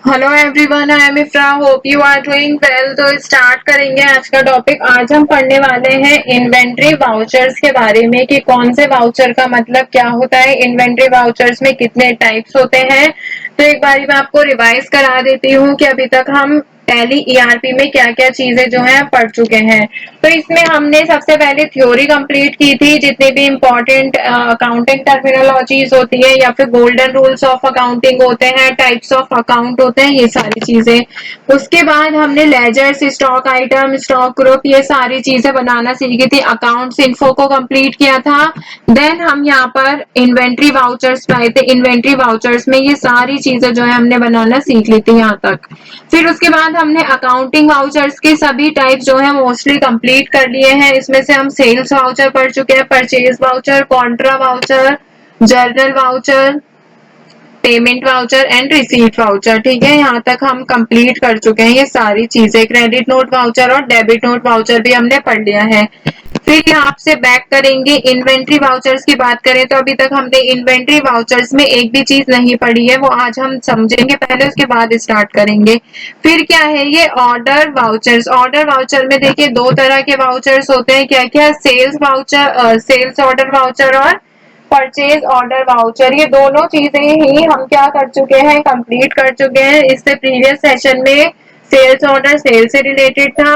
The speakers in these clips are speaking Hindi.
Hello everyone, I am Ifra, hope you are doing well. तो स्टार्ट करेंगे आज का टॉपिक। आज हम पढ़ने वाले हैं इन्वेंट्री वाउचर्स के बारे में कि कौन से वाउचर का मतलब क्या होता है, इन्वेंट्री वाउचर्स में कितने टाइप्स होते हैं। तो एक बारी मैं आपको रिवाइज करा देती हूँ कि अभी तक हम टैली ईआरपी में क्या क्या चीजें जो है पढ़ चुके हैं। तो इसमें हमने सबसे पहले थ्योरी कंप्लीट की थी, जितने भी इंपॉर्टेंट अकाउंटिंग टर्मिनोलॉजीज होती है या फिर गोल्डन रूल्स ऑफ अकाउंटिंग होते हैं, टाइप्स ऑफ अकाउंट होते हैं, ये सारी चीजें। उसके बाद हमने ledgers, stock item, stock group, ये सारी चीजें बनाना सीखी थी। अकाउंट्स इन्फो को कंप्लीट किया था। देन हम यहाँ पर इन्वेंट्री वाउचर्स पाए थे। इन्वेंट्री वाउचर्स में ये सारी चीजें जो है हमने बनाना सीख ली थी यहाँ तक। फिर उसके बाद हमने अकाउंटिंग वाउचर्स के सभी टाइप जो है मोस्टली कंप्लीट कर लिए हैं। इसमें से हम सेल्स वाउचर पढ़ चुके हैं, purchase voucher, Contra voucher, journal voucher, payment voucher and receipt voucher. ठीक है, यहाँ तक हम कंप्लीट कर चुके हैं ये सारी चीजें। क्रेडिट नोट वाउचर और डेबिट नोट वाउचर भी हमने पढ़ लिया है। फिर यहाँ से बैक करेंगे, इन्वेंट्री वाउचर्स की बात करें तो अभी तक हमने इन्वेंट्री वाउचर्स में एक भी चीज नहीं पढ़ी है, वो आज हम समझेंगे पहले, उसके बाद स्टार्ट करेंगे। फिर क्या है ये ऑर्डर वाउचर्स। ऑर्डर वाउचर में देखिए दो तरह के वाउचर्स होते हैं, क्या क्या, sales voucher, sales order voucher और परचेज ऑर्डर वाउचर। ये दोनों चीजें ही हम क्या कर चुके हैं, कंप्लीट कर चुके हैं। इससे प्रीवियस सेशन में सेल्स ऑर्डर सेल से रिलेटेड था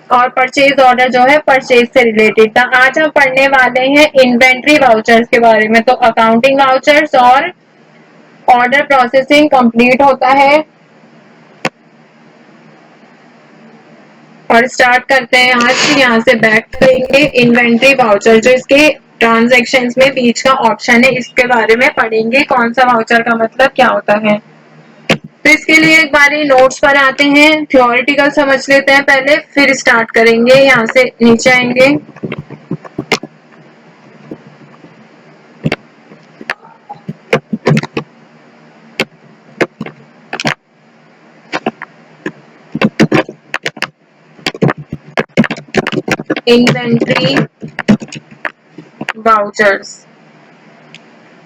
और परचेज ऑर्डर जो है परचेज से रिलेटेड था। आज हम पढ़ने वाले हैं इन्वेंट्री वाउचर्स के बारे में। तो अकाउंटिंग वाउचर्स और ऑर्डर प्रोसेसिंग कंप्लीट होता है। और स्टार्ट करते हैं आज। यहाँ से बैक करेंगे, इन्वेंट्री वाउचर जो इसके ट्रांजैक्शंस में बीच का ऑप्शन है, इसके बारे में पढ़ेंगे, कौन सा वाउचर का मतलब क्या होता है। तो इसके लिए एक बारी नोट्स पर आते हैं, थ्योरेटिकल समझ लेते हैं पहले, फिर स्टार्ट करेंगे। यहाँ से नीचे आएंगे, इन्वेंट्री वाउचर्स।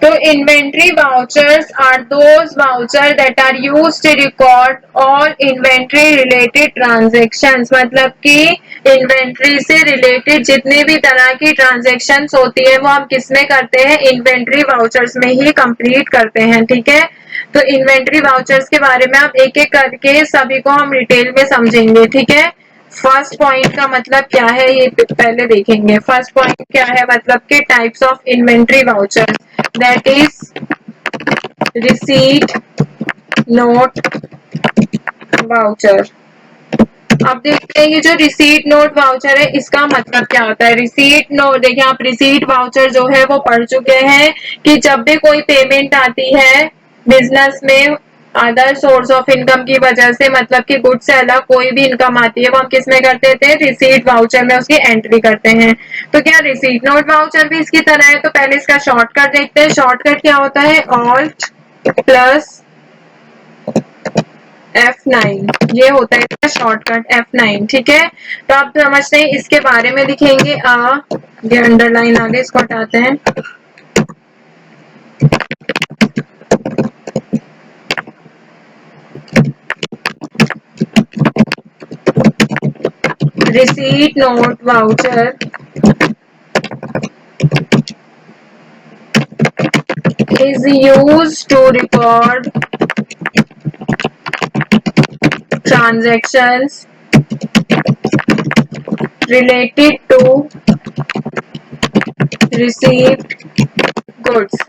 तो inventory vouchers are those voucher that are used to record all inventory related transactions. मतलब कि इन्वेंट्री से रिलेटेड जितने भी तरह की ट्रांजैक्शंस होती है वो हम किसमें करते हैं, इन्वेंट्री वाउचर्स में ही कंप्लीट करते हैं। ठीक है, तो इन्वेंट्री वाउचर्स के बारे में आप एक एक करके सभी को हम डिटेल में समझेंगे। ठीक है, फर्स्ट पॉइंट का मतलब क्या है ये पहले देखेंगे। फर्स्ट पॉइंट क्या है, मतलब के types of inventory voucher, that is receipt note voucher. अब देखते हैं ये जो रिसीट नोट वाउचर है इसका मतलब क्या होता है। रिसीट नोट, देखिए आप रिसीट वाउचर जो है वो पढ़ चुके हैं कि जब भी कोई पेमेंट आती है बिजनेस में अदर सोर्स ऑफ इनकम की वजह से, मतलब कि गुड्स से अलग कोई भी इनकम आती है, वो हम किस में करते थे, रिसीट वाउचर में उसकी एंट्री करते हैं। तो क्या रिसीट नोट वाउचर भी इसकी तरह है? तो पहले इसका शॉर्टकट देखते हैं। शॉर्टकट क्या होता है, ऑल्ट प्लस F9, ये होता है इसका शॉर्टकट F9। ठीक है, तो आप समझते हैं इसके बारे में लिखेंगे। ये अंडरलाइन आगे, इसको हटाते हैं। Receipt note voucher is used to record transactions related to received goods।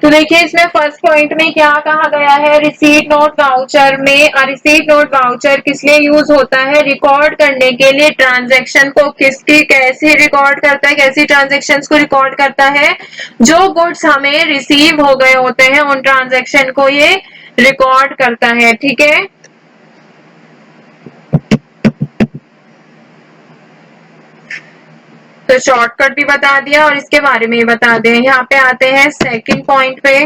तो देखिए इसमें फर्स्ट पॉइंट में क्या कहा गया है, रिसीट नोट वाउचर में, रिसीट नोट वाउचर किस लिए यूज होता है, रिकॉर्ड करने के लिए ट्रांजैक्शन को। किसकी कैसे रिकॉर्ड करता है, कैसी ट्रांजैक्शन को रिकॉर्ड करता है, जो गुड्स हमें रिसीव हो गए होते हैं उन ट्रांजैक्शन को ये रिकॉर्ड करता है। ठीक है, तो शॉर्टकट भी बता दिया और इसके बारे में बता दें। यहाँ पे आते हैं सेकंड पॉइंट पे।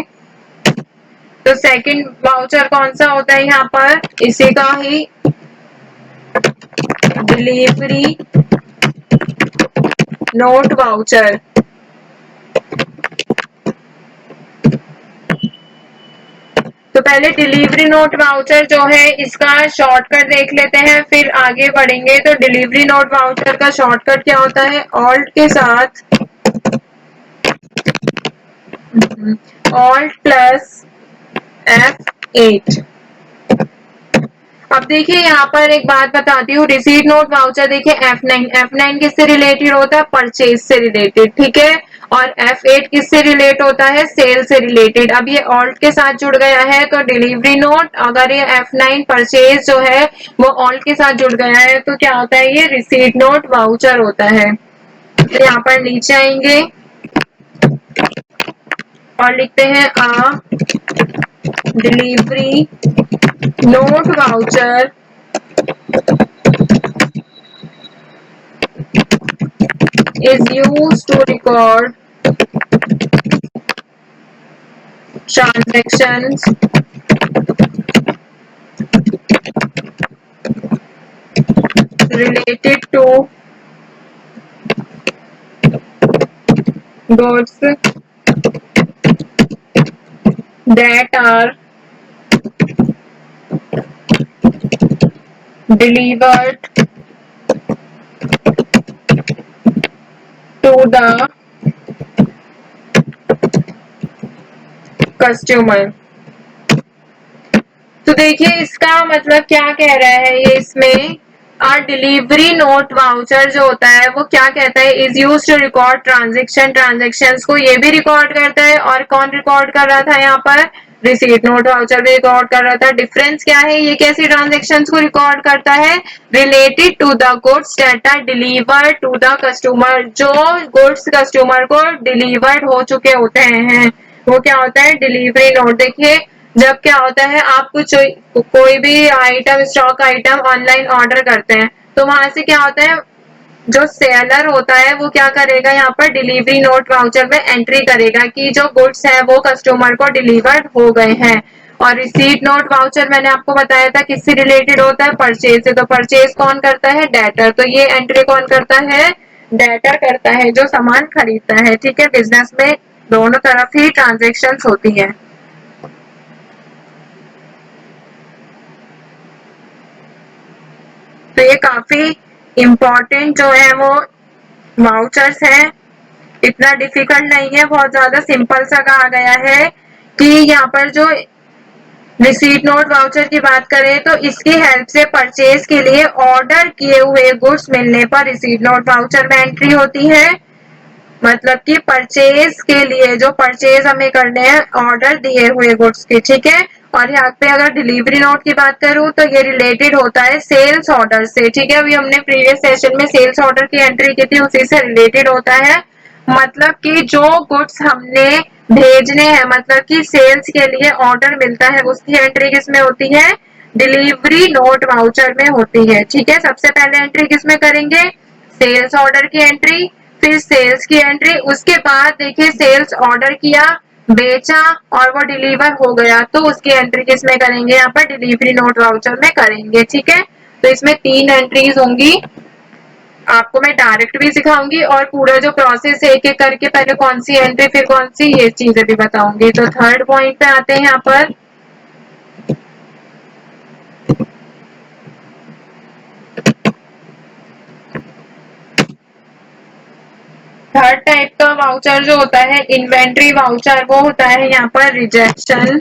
तो सेकंड वाउचर कौन सा होता है यहाँ पर, इसी का ही डिलीवरी नोट वाउचर। तो पहले डिलीवरी नोट वाउचर जो है इसका शॉर्टकट देख लेते हैं, फिर आगे बढ़ेंगे। तो डिलीवरी नोट वाउचर का शॉर्टकट क्या होता है? ऑल्ट के साथ ऑल्ट प्लस F8। अब देखिए यहाँ पर एक बात बताती हूँ, रिसीट नोट वाउचर देखिए F9 किससे रिलेटेड होता है? परचेज से रिलेटेड, ठीक है। और F8 किससे रिलेट होता है? सेल से रिलेटेड। अब ये ऑल्ट के साथ जुड़ गया है तो डिलीवरी नोट, अगर ये F9 परचेज जो है वो ऑल्ट के साथ जुड़ गया है तो क्या होता है? ये रिसीट नोट वाउचर होता है। तो यहाँ पर नीचे आएंगे और लिखते हैं delivery note voucher is used to record transactions related to goods that are delivered to the customer। तो देखिए इसका मतलब क्या कह रहा है ये इसमें, डिलीवरी नोट वाउचर जो होता है वो क्या कहता है? Is use to record transactions को ये भी रिकॉर्ड करता है। और कौन रिकॉर्ड कर रहा था यहाँ पर? रिसीट नोट वाउचर भी रिकॉर्ड कर रहा था। डिफरेंस क्या है? ये कैसी ट्रांजेक्शंस को रिकॉर्ड करता है? Related to the goods that are delivered to the customer, जो गुड्स कस्टमर को डिलीवर्ड हो चुके होते हैं वो क्या होता है? Delivery note. देखिए जब क्या होता है, आप कुछ कोई भी item, stock item online order करते हैं तो वहां से क्या होता है, जो सेलर होता है वो क्या करेगा? यहाँ पर डिलीवरी नोट वाउचर में एंट्री करेगा कि जो गुड्स है वो कस्टमर को डिलीवर्ड हो गए हैं। और रिसीट नोट वाउचर मैंने आपको बताया था किससे रिलेटेड होता है? परचेज से। तो परचेज कौन करता है? डेटर। तो ये एंट्री कौन करता है? डेटर करता है, जो सामान खरीदता है, ठीक है। बिजनेस में दोनों तरफ ही ट्रांजेक्शन्स होती है। तो ये काफी इम्पोर्टेंट जो है वो वाउचर्स है, इतना डिफिकल्ट नहीं है, बहुत ज्यादा सिंपल सा कहा गया है। कि यहाँ पर जो रिसीट नोट वाउचर की बात करें तो इसकी हेल्प से परचेज के लिए ऑर्डर किए हुए गुड्स मिलने पर रिसीट नोट वाउचर में एंट्री होती है। मतलब कि परचेज के लिए जो परचेज हमें करने हैं ऑर्डर दिए हुए गुड्स के, ठीक है। और यहाँ पे अगर डिलीवरी नोट की बात करूं तो ये रिलेटेड होता है सेल्स ऑर्डर से, ठीक है। अभी हमने प्रीवियस सेशन में सेल्स ऑर्डर की एंट्री की थी, उसी से रिलेटेड होता है। मतलब कि जो गुड्स हमने भेजने हैं, मतलब कि सेल्स के लिए ऑर्डर मिलता है, उसकी एंट्री किसमें होती है? डिलीवरी नोट वाउचर में होती है, ठीक है। सबसे पहले एंट्री किसमें करेंगे? सेल्स ऑर्डर की एंट्री, फिर सेल्स की एंट्री, उसके बाद देखिए सेल्स ऑर्डर किया, बेचा और वो डिलीवर हो गया तो उसकी एंट्री किसमें करेंगे? यहाँ पर डिलीवरी नोट वाउचर में करेंगे, ठीक है। तो इसमें 3 एंट्रीज होंगी। आपको मैं डायरेक्ट भी सिखाऊंगी और पूरा जो प्रोसेस है एक एक करके, पहले कौन सी एंट्री फिर कौन सी, ये चीजें भी बताऊंगी। तो थर्ड पॉइंट पे आते हैं। यहाँ पर थर्ड टाइप का वाउचर जो होता है इन्वेंट्री वाउचर, वो होता है यहाँ पर रिजेक्शन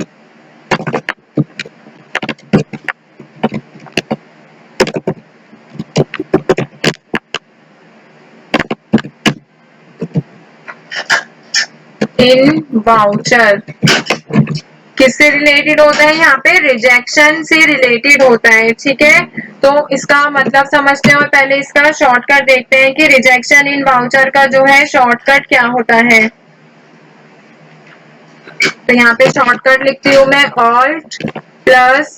इन वाउचर। किससे रिलेटेड होता है? यहाँ पे रिजेक्शन से रिलेटेड होता है, ठीक है। तो इसका मतलब समझते हैं और पहले इसका शॉर्टकट देखते हैं कि रिजेक्शन इन वाउचर का जो है शॉर्टकट क्या होता है। तो यहाँ पे शॉर्टकट लिखती हूँ मैं, ऑल्ट प्लस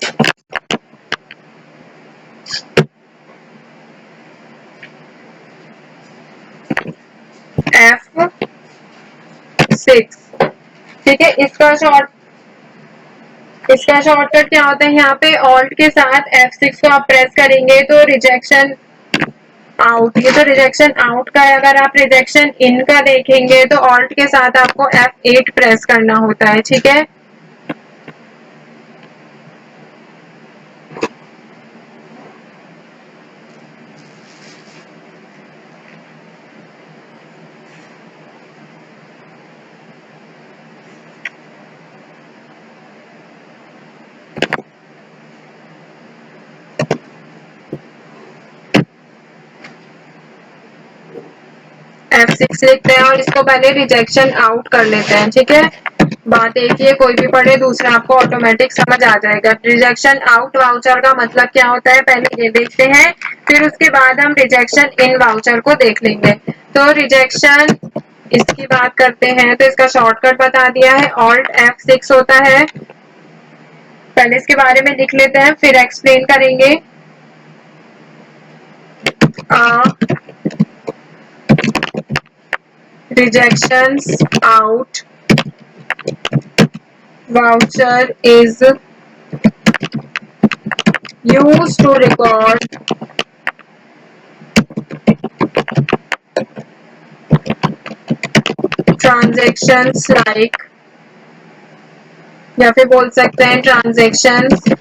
F6, ठीक है। इसका शॉर्टकट क्या होता है? यहाँ पे ऑल्ट के साथ F6 को आप प्रेस करेंगे तो रिजेक्शन आउट, ये तो रिजेक्शन आउट का है। अगर आप रिजेक्शन इन का देखेंगे तो ऑल्ट के साथ आपको F8 प्रेस करना होता है, ठीक है। F6 लिखते हैं और इसको पहले रिजेक्शन आउट कर लेते हैं। ठीक है, बात एक ही है, कोई भी पढ़े दूसरा आपको ऑटोमेटिक समझ आ जाएगा। रिजेक्शन आउट वाउचर का मतलब क्या होता है पहले ये देखते हैं, फिर उसके बाद हम रिजेक्शन इन वाउचर को देख लेंगे। तो रिजेक्शन इसकी बात करते हैं तो इसका शॉर्टकट बता दिया है, Alt F6 होता है। पहले इसके बारे में लिख लेते हैं फिर एक्सप्लेन करेंगे। Rejections out voucher is used to record transactions like, या फिर बोल सकते हैं transactions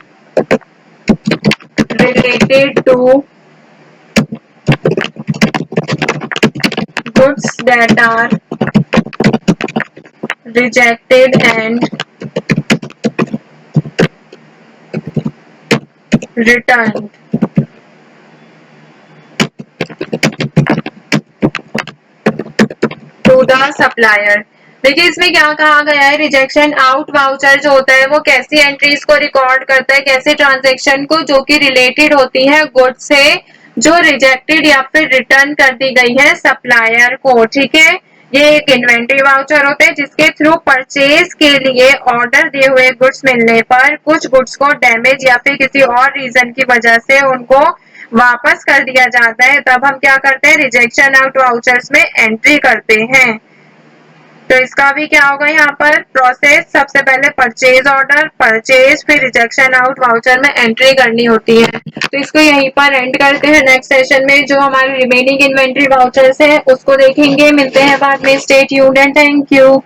related to goods that are rejected and returned to the supplier। देखिए इसमें क्या कहा गया है, रिजेक्शन आउट वाउचर जो होता है वो कैसी एंट्रीज को रिकॉर्ड करता है, कैसे ट्रांजैक्शन को जो कि रिलेटेड होती है गुड्स से जो रिजेक्टेड या फिर रिटर्न कर दी गई है सप्लायर को। ठीक है, ये एक इन्वेंट्री वाउचर होते हैं जिसके थ्रू परचेज के लिए ऑर्डर दिए हुए गुड्स मिलने पर कुछ गुड्स को डैमेज या फिर किसी और रीजन की वजह से उनको वापस कर दिया जाता है, तब हम क्या करते हैं रिजेक्शन आउट वाउचर्स में एंट्री करते हैं। तो इसका भी क्या होगा यहाँ पर प्रोसेस, सबसे पहले परचेज ऑर्डर, परचेज, फिर रिजेक्शन आउट वाउचर में एंट्री करनी होती है। तो इसको यहीं पर एंड करते हैं। नेक्स्ट सेशन में जो हमारे रिमेनिंग इन्वेंट्री वाउचर्स है उसको देखेंगे। मिलते हैं बाद में। Stay tuned and thank you.